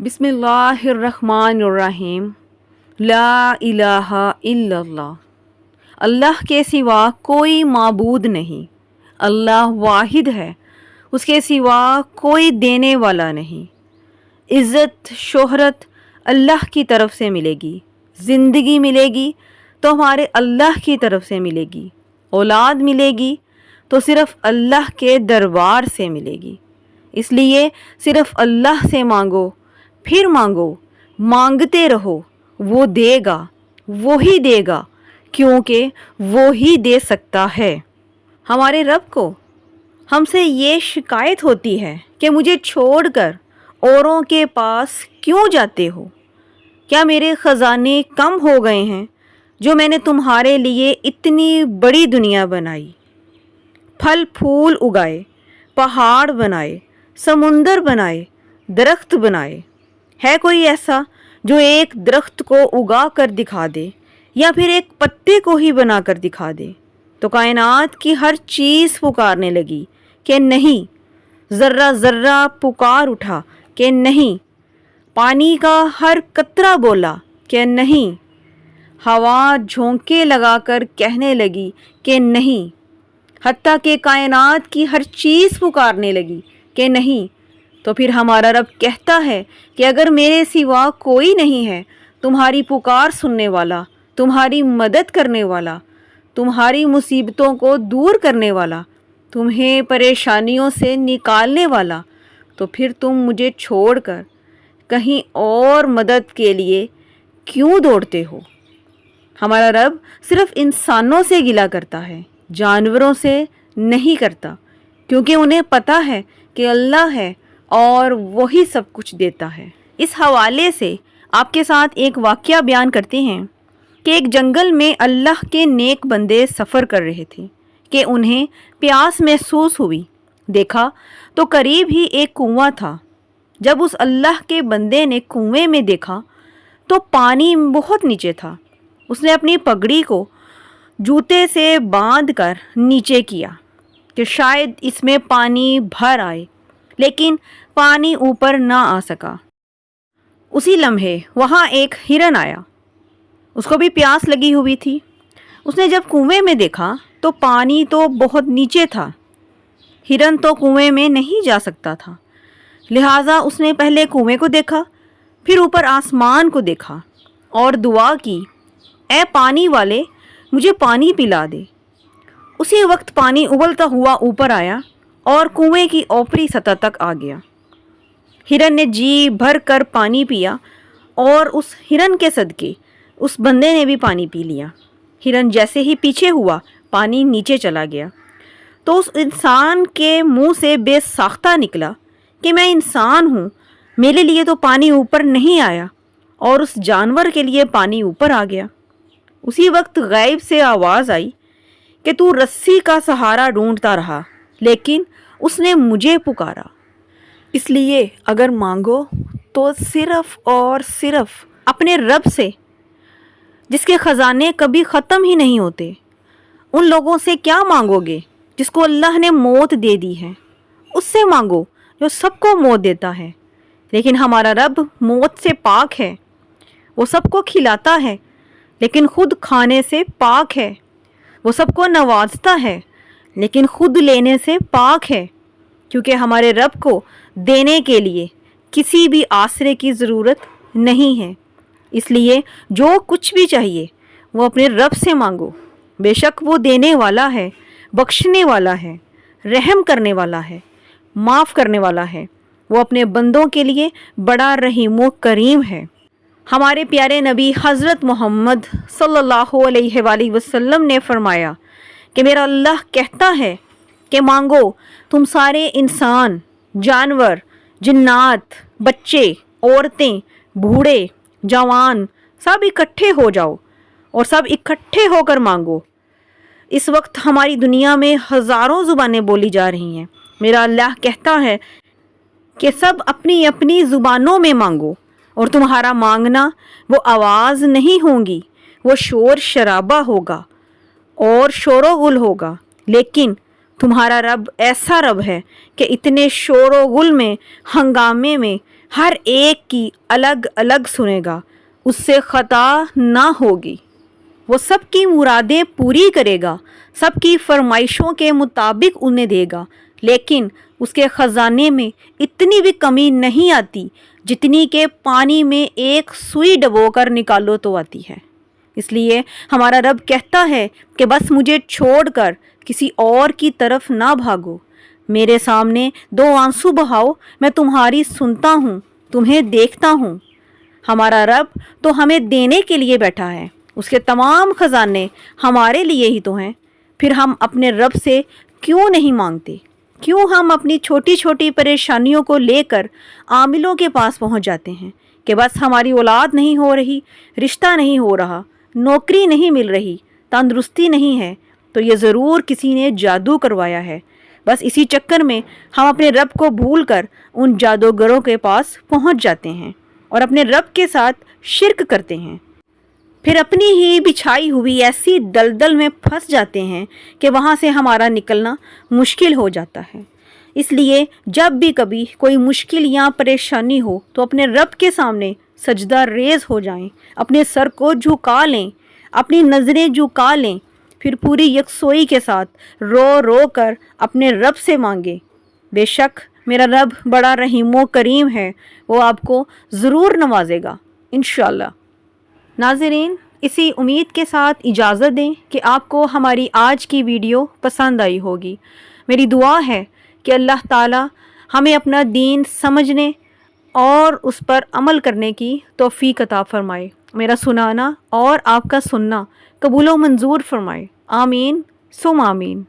بسم اللہ الرحمن الرحیم۔ لا الہ الا اللہ، اللہ کے سوا کوئی معبود نہیں، اللہ واحد ہے، اس کے سوا کوئی دینے والا نہیں۔ عزت شہرت اللہ کی طرف سے ملے گی، زندگی ملے گی تو ہمارے اللہ کی طرف سے ملے گی، اولاد ملے گی تو صرف اللہ کے دربار سے ملے گی۔ اس لیے صرف اللہ سے مانگو، پھر مانگو، مانگتے رہو، وہ دے گا، وہی دے گا، کیونکہ وہی دے سکتا ہے۔ ہمارے رب کو ہم سے یہ شکایت ہوتی ہے کہ مجھے چھوڑ کر اوروں کے پاس کیوں جاتے ہو؟ کیا میرے خزانے کم ہو گئے ہیں جو میں نے تمہارے لیے اتنی بڑی دنیا بنائی، پھل پھول اگائے، پہاڑ بنائے، سمندر بنائے، درخت بنائے؟ ہے کوئی ایسا جو ایک درخت کو اگا کر دکھا دے یا پھر ایک پتے کو ہی بنا کر دکھا دے؟ تو کائنات کی ہر چیز پکارنے لگی کہ نہیں، ذرہ ذرہ پکار اٹھا کہ نہیں، پانی کا ہر قطرہ بولا کہ نہیں، ہوا جھونکے لگا کر کہنے لگی کہ نہیں، حتیٰ کہ کائنات کی ہر چیز پکارنے لگی کہ نہیں۔ تو پھر ہمارا رب کہتا ہے کہ اگر میرے سوا کوئی نہیں ہے تمہاری پکار سننے والا، تمہاری مدد کرنے والا، تمہاری مصیبتوں کو دور کرنے والا، تمہیں پریشانیوں سے نکالنے والا، تو پھر تم مجھے چھوڑ کر کہیں اور مدد کے لیے کیوں دوڑتے ہو؟ ہمارا رب صرف انسانوں سے گلہ کرتا ہے، جانوروں سے نہیں کرتا، کیونکہ انہیں پتہ ہے کہ اللہ ہے اور وہی سب کچھ دیتا ہے۔ اس حوالے سے آپ کے ساتھ ایک واقعہ بیان کرتے ہیں کہ ایک جنگل میں اللہ کے نیک بندے سفر کر رہے تھے کہ انہیں پیاس محسوس ہوئی۔ دیکھا تو قریب ہی ایک کنواں تھا۔ جب اس اللہ کے بندے نے کنویں میں دیکھا تو پانی بہت نیچے تھا۔ اس نے اپنی پگڑی کو جوتے سے باندھ کر نیچے کیا کہ شاید اس میں پانی بھر آئے، لیکن پانی اوپر نہ آ سکا۔ اسی لمحے وہاں ایک ہرن آیا، اس کو بھی پیاس لگی ہوئی تھی۔ اس نے جب کنویں میں دیکھا تو پانی تو بہت نیچے تھا، ہرن تو کنویں میں نہیں جا سکتا تھا، لہٰذا اس نے پہلے کنویں کو دیکھا، پھر اوپر آسمان کو دیکھا اور دعا کی، اے پانی والے مجھے پانی پلا دے۔ اسی وقت پانی ابلتا ہوا اوپر آیا اور کنویں کی اوپری سطح تک آ گیا۔ ہرن نے جی بھر کر پانی پیا اور اس ہرن کے صدقے اس بندے نے بھی پانی پی لیا۔ ہرن جیسے ہی پیچھے ہوا پانی نیچے چلا گیا تو اس انسان کے منہ سے بے ساختہ نکلا کہ میں انسان ہوں، میرے لیے تو پانی اوپر نہیں آیا اور اس جانور کے لیے پانی اوپر آ گیا۔ اسی وقت غیب سے آواز آئی کہ تو رسی کا سہارا ڈھونڈتا رہا، لیکن اس نے مجھے پکارا۔ اس لیے اگر مانگو تو صرف اور صرف اپنے رب سے، جس کے خزانے کبھی ختم ہی نہیں ہوتے۔ ان لوگوں سے کیا مانگو گے جس کو اللہ نے موت دے دی ہے؟ اس سے مانگو جو سب کو موت دیتا ہے۔ لیکن ہمارا رب موت سے پاک ہے، وہ سب کو کھلاتا ہے لیکن خود کھانے سے پاک ہے، وہ سب کو نوازتا ہے لیکن خود لینے سے پاک ہے، کیونکہ ہمارے رب کو دینے کے لیے کسی بھی آسرے کی ضرورت نہیں ہے۔ اس لیے جو کچھ بھی چاہیے وہ اپنے رب سے مانگو، بے شک وہ دینے والا ہے، بخشنے والا ہے، رحم کرنے والا ہے، معاف کرنے والا ہے، وہ اپنے بندوں کے لیے بڑا رحیم و کریم ہے۔ ہمارے پیارے نبی حضرت محمد صلی اللہ علیہ وآلہ وسلم نے فرمایا کہ میرا اللہ کہتا ہے کہ مانگو تم سارے انسان، جانور، جنات، بچے، عورتیں، بوڑھے، جوان، سب اکٹھے ہو جاؤ اور سب اکٹھے ہو کر مانگو۔ اس وقت ہماری دنیا میں ہزاروں زبانیں بولی جا رہی ہیں، میرا اللہ کہتا ہے کہ سب اپنی اپنی زبانوں میں مانگو، اور تمہارا مانگنا وہ آواز نہیں ہوں گی، وہ شور شرابہ ہوگا اور شور و غل ہوگا، لیکن تمہارا رب ایسا رب ہے کہ اتنے شور و غل میں، ہنگامے میں ہر ایک کی الگ الگ سنے گا، اس سے خطا نہ ہوگی۔ وہ سب کی مرادیں پوری کرے گا، سب کی فرمائشوں کے مطابق انہیں دے گا، لیکن اس کے خزانے میں اتنی بھی کمی نہیں آتی جتنی کہ پانی میں ایک سوئی ڈبو کر نکالو تو آتی ہے۔ اس لیے ہمارا رب کہتا ہے کہ بس مجھے چھوڑ کر کسی اور کی طرف نہ بھاگو، میرے سامنے 2 آنسو بہاؤ، میں تمہاری سنتا ہوں، تمہیں دیکھتا ہوں۔ ہمارا رب تو ہمیں دینے کے لیے بیٹھا ہے، اس کے تمام خزانے ہمارے لیے ہی تو ہیں، پھر ہم اپنے رب سے کیوں نہیں مانگتے؟ کیوں ہم اپنی چھوٹی چھوٹی پریشانیوں کو لے کر عاملوں کے پاس پہنچ جاتے ہیں کہ بس ہماری اولاد نہیں ہو رہی، رشتہ نہیں ہو رہا، نوکری نہیں مل رہی، تندرستی نہیں ہے، تو یہ ضرور کسی نے جادو کروایا ہے۔ بس اسی چکر میں ہم اپنے رب کو بھول کر ان جادوگروں کے پاس پہنچ جاتے ہیں اور اپنے رب کے ساتھ شرک کرتے ہیں، پھر اپنی ہی بچھائی ہوئی ایسی دلدل میں پھنس جاتے ہیں کہ وہاں سے ہمارا نکلنا مشکل ہو جاتا ہے۔ اس لیے جب بھی کبھی کوئی مشکل یا پریشانی ہو تو اپنے رب کے سامنے سجدہ ریز ہو جائیں، اپنے سر کو جھکا لیں، اپنی نظریں جھکا لیں، پھر پوری یکسوئی کے ساتھ رو رو کر اپنے رب سے مانگیں۔ بے شک میرا رب بڑا رحیم و کریم ہے، وہ آپ کو ضرور نوازے گا انشاءاللہ۔ ناظرین، اسی امید کے ساتھ اجازت دیں کہ آپ کو ہماری آج کی ویڈیو پسند آئی ہوگی۔ میری دعا ہے کہ اللہ تعالی ہمیں اپنا دین سمجھنے اور اس پر عمل کرنے کی توفیق عطا فرمائے، میرا سنانا اور آپ کا سننا قبول و منظور فرمائے، آمین ثم آمین۔